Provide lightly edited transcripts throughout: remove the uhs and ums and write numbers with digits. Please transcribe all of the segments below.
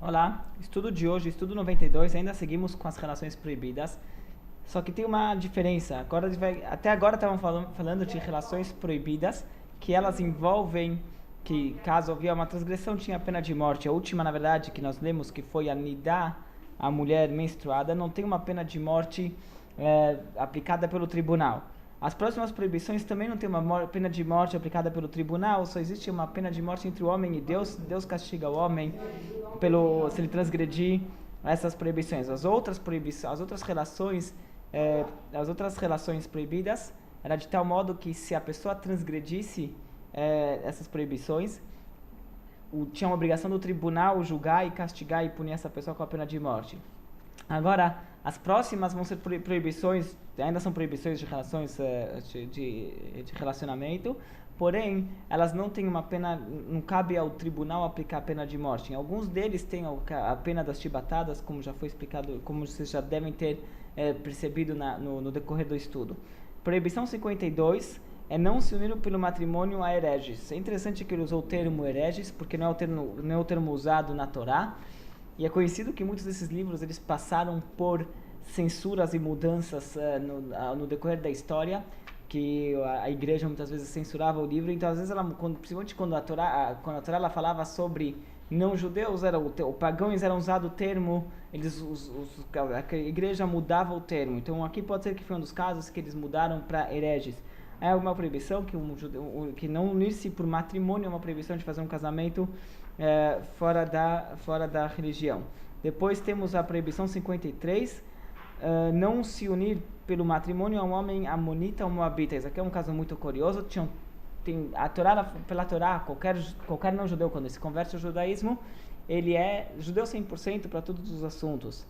Olá, estudo de hoje, estudo 92, ainda seguimos com as relações proibidas, só que tem uma diferença. Até agora estavam falando de relações proibidas, que elas envolvem, que caso havia uma transgressão tinha a pena de morte. A última, na verdade, que nós lemos, que foi a Nidá, a mulher menstruada, não tem uma pena de morte aplicada pelo tribunal. As próximas proibições também não tem uma pena de morte aplicada pelo tribunal, só existe uma pena de morte entre o homem e Deus. Deus castiga o homem se ele transgredir essas proibições. As outras relações proibidas era de tal modo que se a pessoa transgredisse essas proibições, tinha uma obrigação do tribunal julgar e castigar e punir essa pessoa com a pena de morte. Agora, as próximas vão ser proibições, ainda são proibições de relações de relacionamento, porém, elas não têm uma pena, não cabe ao tribunal aplicar a pena de morte. Em alguns deles tem a pena das chibatadas, como já foi explicado, como vocês já devem ter percebido no decorrer do estudo. Proibição 52 é não se unir pelo matrimônio a hereges. É interessante que ele usou o termo hereges, porque não é o termo usado na Torá. E é conhecido que muitos desses livros eles passaram por censuras e mudanças no decorrer da história, que a igreja muitas vezes censurava o livro. Então, às vezes, principalmente quando a Torá ela falava sobre não-judeus, pagãos eram usado o termo, a igreja mudava o termo. Então, aqui pode ser que foi um dos casos que eles mudaram para hereges. É uma proibição que não unir-se por matrimônio, é uma proibição de fazer um casamento fora da religião. Depois temos a proibição 53, não se unir pelo matrimônio a um homem amonita ou moabita. Isso aqui é um caso muito curioso. Pela Torá, qualquer não-judeu, quando ele se converte ao judaísmo, ele é judeu 100% para todos os assuntos.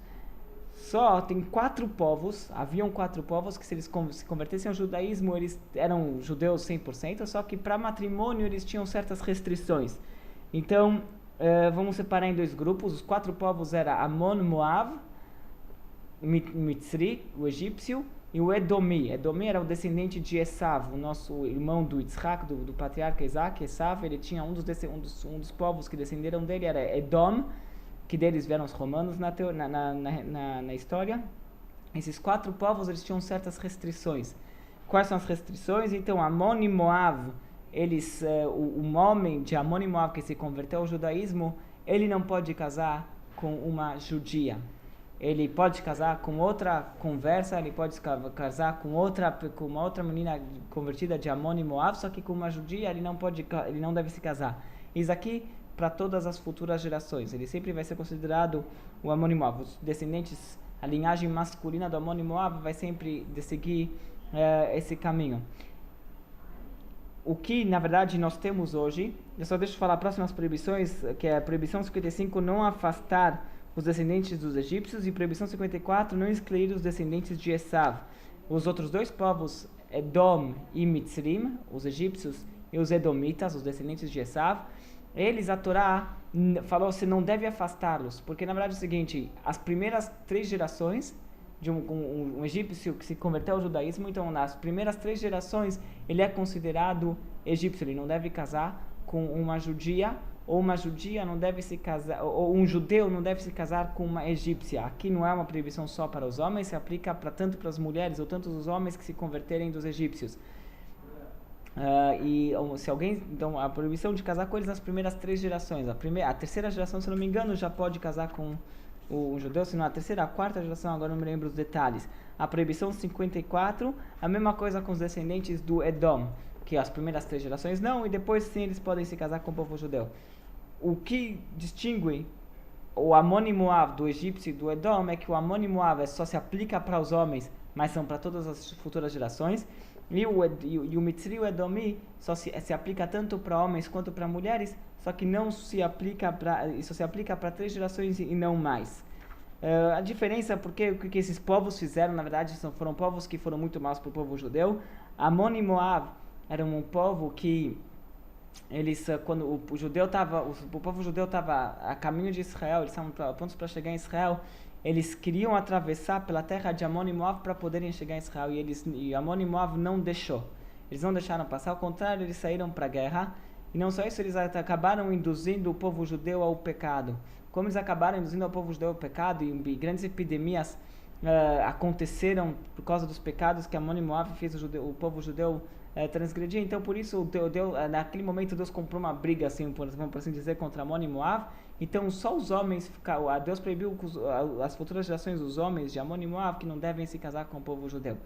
Só tem haviam quatro povos que se eles se convertessem ao judaísmo, eles eram judeus 100%, só que para matrimônio eles tinham certas restrições. Então, vamos separar em dois grupos. Os quatro povos eram Amon, Moav, Mitzri, o egípcio, e o Edomi. Edomi era o descendente de Esav, o nosso irmão do Yitzhak, do patriarca Isaac. Esav, ele tinha um dos povos que descenderam dele, era Edom, que deles vieram os romanos na história. Esses quatro povos eles tinham certas restrições. Quais são as restrições? Então, Amon e Moav, um homem de Amon e Moav que se converteu ao judaísmo, ele não pode casar com uma judia. Ele pode casar com outra conversa, ele pode casar com uma outra menina convertida de Amon e Moav, só que com uma judia ele não deve se casar. Isso aqui para todas as futuras gerações. Ele sempre vai ser considerado o Amon e Moav. Os descendentes, a linhagem masculina do Amon e Moav vai sempre seguir esse caminho. O que, na verdade, nós temos hoje, eu só deixo falar próximas proibições, que é a proibição 55, não afastar os descendentes dos egípcios, e proibição 54, não excluir os descendentes de Esav. Os outros dois povos, Edom e Mitzrim, os egípcios, e os edomitas, os descendentes de Esav, a Torá falou que você não deve afastá-los, porque na verdade é o seguinte, as primeiras 3 gerações de um egípcio que se converteu ao judaísmo, então nas primeiras 3 gerações ele é considerado egípcio, ele não deve casar com uma judia, ou uma judia não deve se casar, ou um judeu não deve se casar com uma egípcia. Aqui não é uma proibição só para os homens, se aplica tanto para as mulheres ou tanto os homens que se converterem dos egípcios. Então a proibição de casar com eles nas primeiras 3 gerações. A terceira geração, se não me engano, já pode casar com o judeu, se não a terceira, a quarta geração, agora não me lembro os detalhes. A proibição 54, a mesma coisa com os descendentes do Edom, que as primeiras 3 gerações não, e depois sim eles podem se casar com o povo judeu. O que distingue o Amon e Moav do egípcio e do Edom é que o Amon e Moav só se aplica para os homens, mas são para todas as futuras gerações. E o Mitzri e o Edomi só se aplica tanto para homens quanto para mulheres, só que não se aplica só se aplica para 3 gerações e não mais. A diferença, porque o que esses povos fizeram, na verdade, foram povos que foram muito maus para o povo judeu. Amon e Moav eram um povo que quando o povo judeu estava a caminho de Israel, eles estavam prontos para chegar em Israel, eles queriam atravessar pela terra de Amon e Moav para poderem chegar em Israel, e Amon e Moav não deixou. Eles não deixaram passar, ao contrário, eles saíram para a guerra, e não só isso, eles acabaram induzindo o povo judeu ao pecado. como eles acabaram induzindo ao povo judeu o pecado e grandes epidemias aconteceram por causa dos pecados que Amon e Moab fez o povo judeu transgredir. Então, por isso, naquele momento, Deus comprou uma briga, assim, por assim dizer, contra Amon e Moab. Então, só os homens, Deus proibiu as futuras gerações dos homens de Amon e Moab que não devem se casar com o povo judeu.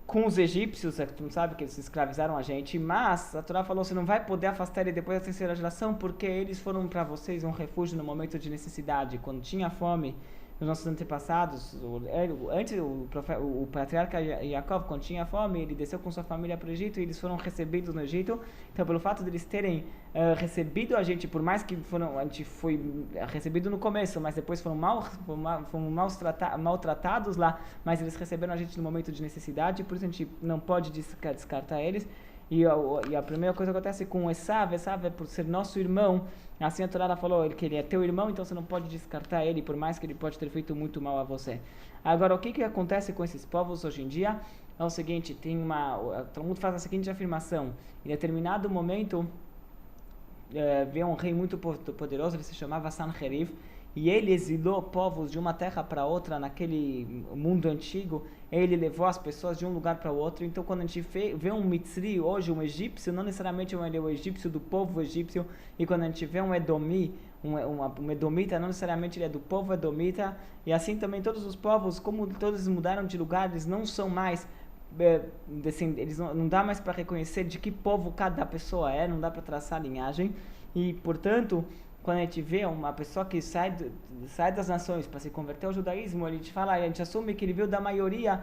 Com os egípcios, tu não sabe que eles escravizaram a gente, mas a Torá falou, você não vai poder afastar ele depois da terceira geração, porque eles foram para vocês um refúgio no momento de necessidade. Quando tinha fome, os nossos antepassados, antes o patriarca Jacob, quando tinha fome, ele desceu com sua família para o Egito e eles foram recebidos no Egito. Então, pelo fato de eles terem recebido a gente, por mais que a gente foi recebido no começo, mas depois foram maltratados lá, mas eles receberam a gente no momento de necessidade, por isso a gente não pode descartar eles. E a primeira coisa que acontece com Esav é por ser nosso irmão. Assim a Torá falou que ele é teu irmão, então você não pode descartar ele, por mais que ele pode ter feito muito mal a você. Agora, o que acontece com esses povos hoje em dia? É o seguinte, todo mundo faz a seguinte afirmação. Em determinado momento, veio um rei muito poderoso, ele se chamava Sanherib, e ele exilou povos de uma terra para outra naquele mundo antigo. Ele levou as pessoas de um lugar para o outro. Então, quando a gente vê um Mitzri hoje, um egípcio, não necessariamente ele é o egípcio do povo egípcio. E quando a gente vê um Edomi, um Edomita, não necessariamente ele é do povo Edomita. E assim também todos os povos, como todos mudaram de lugar, eles não são mais eles não dá mais para reconhecer de que povo cada pessoa é, não dá para traçar a linhagem. E, portanto, quando a gente vê uma pessoa que sai das nações para se converter ao judaísmo, a gente assume que ele veio da maioria,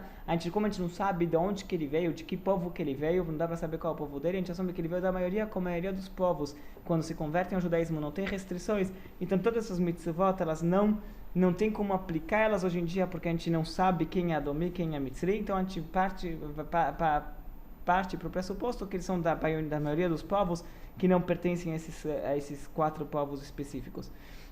como a gente não sabe de onde que ele veio, de que povo que ele veio, não dá para saber qual é o povo dele, a gente assume que ele veio da maioria, como a maioria dos povos, quando se convertem ao judaísmo, não tem restrições. Então todas essas mitzvot, elas não tem como aplicar elas hoje em dia, porque a gente não sabe quem é Adomi, quem é Mitzri, então a gente parte para o pressuposto que eles são da maioria dos povos que não pertencem a esses 4 povos específicos.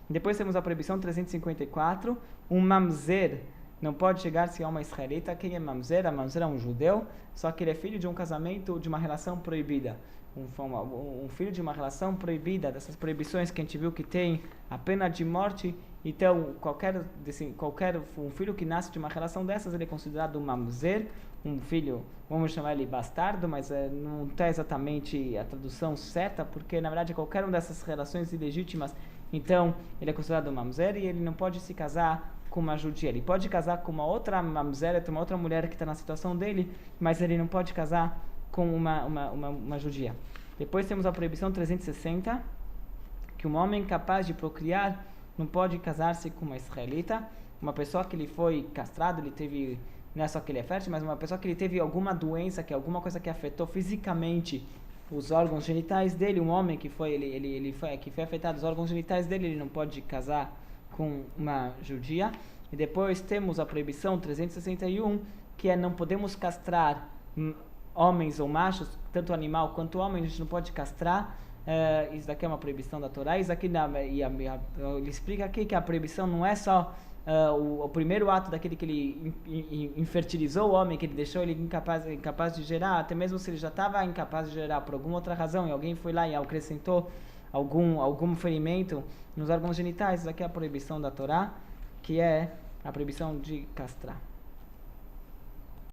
Depois temos a proibição 354, um mamzer não pode chegar-se a uma israelita. Quem é mamzer? A mamzer é um judeu, só que ele é filho de um casamento, de uma relação proibida. Um filho de uma relação proibida, dessas proibições que a gente viu que tem a pena de morte. Então, um filho que nasce de uma relação dessas, ele é considerado um mamzer, um filho, vamos chamar ele bastardo, mas não está exatamente a tradução certa, porque na verdade qualquer uma dessas relações ilegítimas, então ele é considerado um mamzer e ele não pode se casar com uma judia. Ele pode casar com uma outra mamzer, uma outra mulher que está na situação dele, mas ele não pode casar com uma judia. Depois temos a proibição 360, que um homem capaz de procriar não pode casar-se com uma israelita. Uma pessoa que ele foi castrado, ele teve, não é só que ele é fértil, mas uma pessoa que ele teve alguma doença, alguma coisa que afetou fisicamente os órgãos genitais dele, um homem que foi afetado os órgãos genitais dele, ele não pode casar com uma judia. E depois temos a proibição 361, que é não podemos castrar homens ou machos, tanto animal quanto homem, a gente não pode castrar. Isso daqui é uma proibição da Torá. Isso aqui ele explica aqui que a proibição não é só o primeiro ato daquele que ele infertilizou o homem, que ele deixou ele incapaz de gerar, até mesmo se ele já estava incapaz de gerar por alguma outra razão e alguém foi lá e acrescentou algum ferimento nos órgãos genitais. Isso aqui é a proibição da Torá, que é a proibição de castrar.